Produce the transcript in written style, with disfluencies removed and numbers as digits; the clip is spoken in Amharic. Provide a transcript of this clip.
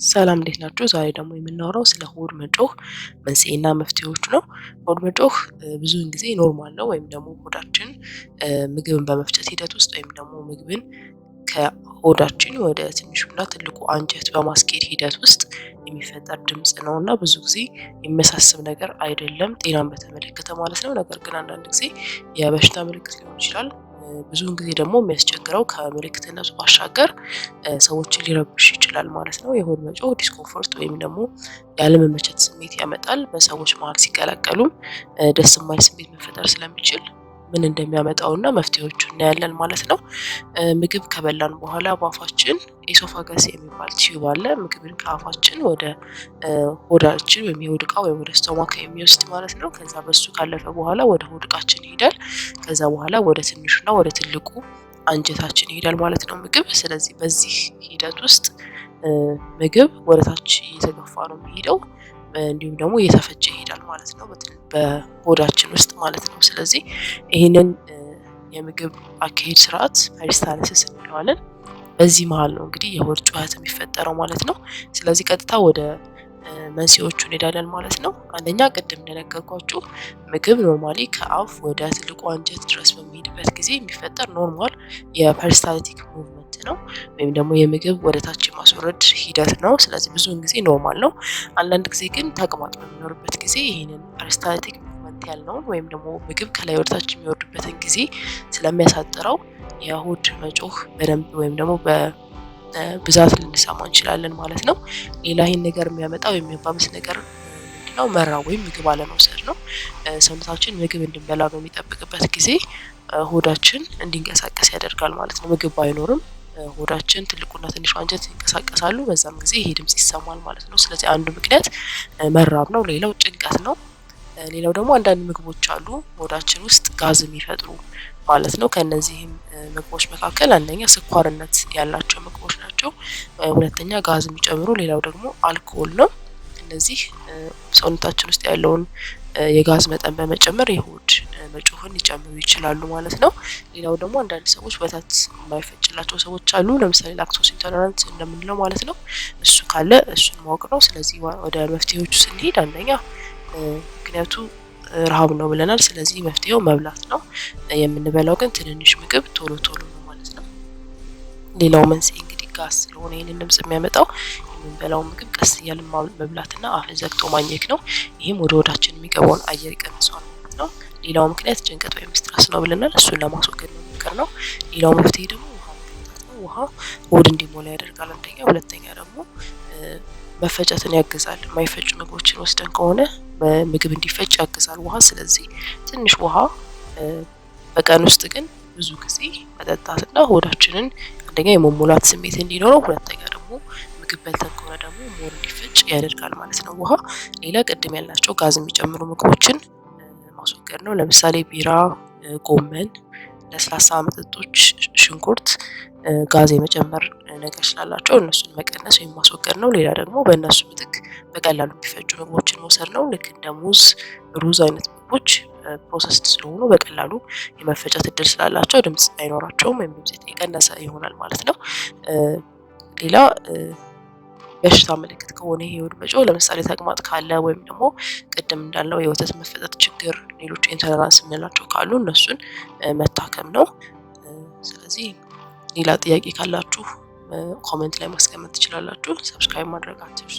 ሰላም እንዴት ናችሁ? ዛሬ ደግሞ የምናወራው ስለ ሆድ መጮህ መንስኤና መፍትሄዎች ነው። ሆድ መጮህ ብዙውን ጊዜ ኖርማል ነው ወይም ደግሞ ሆዳችን ምግብን በመፍጨት ሂደት ውስጥ ወይም ደግሞ ምግብን ከሆዳችን ወደ ትንሹና ትልቁ አንጀት በማስኬድ ሂደት ውስጥ የሚፈጠር ድምጽ ነው እና ብዙ ጊዜ የሚያሳስብ ነገር አይደለም፣ ጤናን በተመለከተ ማለት ነው። ነገር ግን አንዳንድ ጊዜ የበሽታ ምልክት ሊሆን ይችላል። ብዙውን ጊዜ ደግሞ የሚያስቸግረው ከምልክትነቱ ባሻገር ሰዎችን ሊረብሽ ይችላል ማለት ነው። የሆድ መጮህ ዲስኮምፎርት ወይም ደግሞ ያለመመቸት ስሜት ያመጣል። በሰዎች መሀል ሲቀላቀሉም ደስ የማይል ስሜት መፈጠር ስለሚችል ምን እንደሚያመጣውና መፍትሄዎቹ እናያለን ማለት ነው። ምግብ ከበላን በኋላ በአፋችን ኤሶፋገስ የሚባል ቲዩብ አለ። ምግብን ከአፋችን ወደ ሆዳችን ወይም የሆድ ዕቃ ወይም ወደ ስቶማክ የሚወስድ ማለት ነው። ከዛ በሱ ካለፈ በኋላ ወደ ሆድ ዕቃችን ይሄዳል። ከዛ በኋላ ወደ ትንሹና ወደ ትልቁ አንጀታችን ይሄዳል ማለት ነው ምግብ። ስለዚህ በዚህ ሂደት ውስጥ ምግብ ወደ ታች እየተገፋ ነው የሚሄደው፣ እንዲሁም ደግሞ እየተፈጨ ይሄዳል ማለት ነው በሆዳችን ውስጥ ማለት ነው። ስለዚህ ይህንን የምግብ አካሄድ ስርዓት ፐሪስታልሲስ እንለዋለን። በዚህ መሀል ነው እንግዲህ የሆድ ጩኸት የሚፈጠረው ማለት ነው። ስለዚህ ቀጥታ ወደ መንስኤዎቹ እንሄዳለን ማለት ነው። አንደኛ ቅድም እንደነገርኳችሁ ምግብ ኖርማሊ ከአፍ ወደ ትልቁ አንጀት ድረስ በሚሄድበት ጊዜ የሚፈጠር ኖርማል የፐሪስታልቲክ ሙቭመንት ነው፣ ወይም ደግሞ የምግብ ወደ ታች የማስወረድ ሂደት ነው። ስለዚህ ብዙውን ጊዜ ኖርማል ነው። አንዳንድ ጊዜ ግን ተቅማጥ በሚኖርበት ጊዜ ይህንን ፐሪስታልቲክ ሙቭመንት ያልነውን ወይም ደግሞ ምግብ ከላይ ወደ ታች የሚወርድበትን ጊዜ ስለሚያሳጥረው የሆድ መጮህ በደንብ ወይም ደግሞ ብዛት ልንሰማ እንችላለን ማለት ነው። ሌላ ይህን ነገር የሚያመጣው የሚያባብስ ነገር ምንድነው? መራብ ወይም ምግብ አለመውሰድ ነው። ሰውነታችን ምግብ እንድንበላ በሚጠብቅበት ጊዜ ሆዳችን እንዲንቀሳቀስ ያደርጋል ማለት ነው። ምግብ ባይኖርም ሆዳችን ትልቁና ትንሹ አንጀት ይንቀሳቀሳሉ። በዛም ጊዜ ይሄ ድምጽ ይሰማል ማለት ነው። ስለዚህ አንዱ ምክንያት መራብ ነው። ሌላው ጭንቀት ነው። ሌላው ደግሞ አንዳንድ ምግቦች አሉ ሆዳችን ውስጥ ጋዝ የሚፈጥሩ ማለት ነው። ከነዚህም ምግቦች መካከል አንደኛ ስኳርነት ያላቸው ምግቦች ናቸው። ሁለተኛ ጋዝ የሚጨምሩ፣ ሌላው ደግሞ አልኮል ነው። እነዚህ ሰውነታችን ውስጥ ያለውን የጋዝ መጠን በመጨመር የሆድ መጮህን ሊጨምሩ ይችላሉ ማለት ነው። ሌላው ደግሞ አንዳንድ ሰዎች ወተት የማይፈጭላቸው ሰዎች አሉ። ለምሳሌ ላክቶስ ኢንቶለራንት እንደምንለው ማለት ነው። እሱ ካለ እሱን ማወቅ ነው። ስለዚህ ወደ መፍትሄዎቹ ስንሄድ አንደኛ ምክንያቱ ረሃብ ነው ብለናል። ስለዚህ መፍትሄው መብላት ነው። የምንበላው ግን ትንንሽ ምግብ ቶሎ ቶሎ ነው ማለት ነው። ሌላው መንስኤ እንግዲህ ጋዝ ስለሆነ ይህንን ድምጽ የሚያመጣው የምንበላው ምግብ ቀስ እያልን መብላትና አፍን ዘግቶ ማኘክ ነው። ይህም ወደ ሆዳችን የሚገባውን አየር ይቀንሰዋል ማለት ነው። ሌላው ምክንያት ጭንቀት ወይም ስትረስ ነው ብለናል። እሱን ለማስወገድ መሞከር ነው። ሌላው መፍትሄ ደግሞ ውሃ መጠጣት ነው። ውሃ ሆድ እንዲሞላ ያደርጋል አንደኛ። ሁለተኛ ደግሞ መፈጨትን ያግዛል። የማይፈጩ ምግቦችን ወስደን ከሆነ ምግብ እንዲፈጭ ያግዛል ውሃ። ስለዚህ ትንሽ ውሃ በቀን ውስጥ ግን ብዙ ጊዜ መጠጣትና ሆዳችንን አንደኛ የመሞላት ስሜት እንዲኖረው፣ ሁለተኛ ደግሞ ምግብ በልተን ከሆነ ደግሞ ሞር እንዲፈጭ ያደርጋል ማለት ነው ውሃ። ሌላ ቅድም ያልናቸው ጋዝ የሚጨምሩ ምግቦችን ማስወገድ ነው። ለምሳሌ ቢራ፣ ጎመን፣ ለስላሳ መጠጦች፣ ሽንኩርት ጋዝ የመጨመር ነገር ስላላቸው እነሱን መቀነስ ወይም ማስወገድ ነው። ሌላ ደግሞ በእነሱ ምትክ በቀላሉ የሚፈጩ ምግቦችን መውሰድ ነው። ልክ እንደ ሙዝ፣ ሩዝ አይነት ምግቦች ፕሮሰስድ ስለሆኑ በቀላሉ የመፈጨት እድል ስላላቸው ድምጽ አይኖራቸውም ወይም ድምጽ የቀነሰ ይሆናል ማለት ነው። ሌላ በሽታ ምልክት ከሆነ ይሄ የሆድ መጮህ ለምሳሌ ተቅማጥ ካለ ወይም ደግሞ ቅድም እንዳልነው የወተት መፈጠጥ ችግር፣ ሌሎች ኢንቶለራንስ የምንላቸው ካሉ እነሱን መታከም ነው። ስለዚህ ሌላ ጥያቄ ካላችሁ ኮሜንት ላይ ማስቀመጥ ትችላላችሁ። ሰብስክራይብ ማድረግ አትርሱ።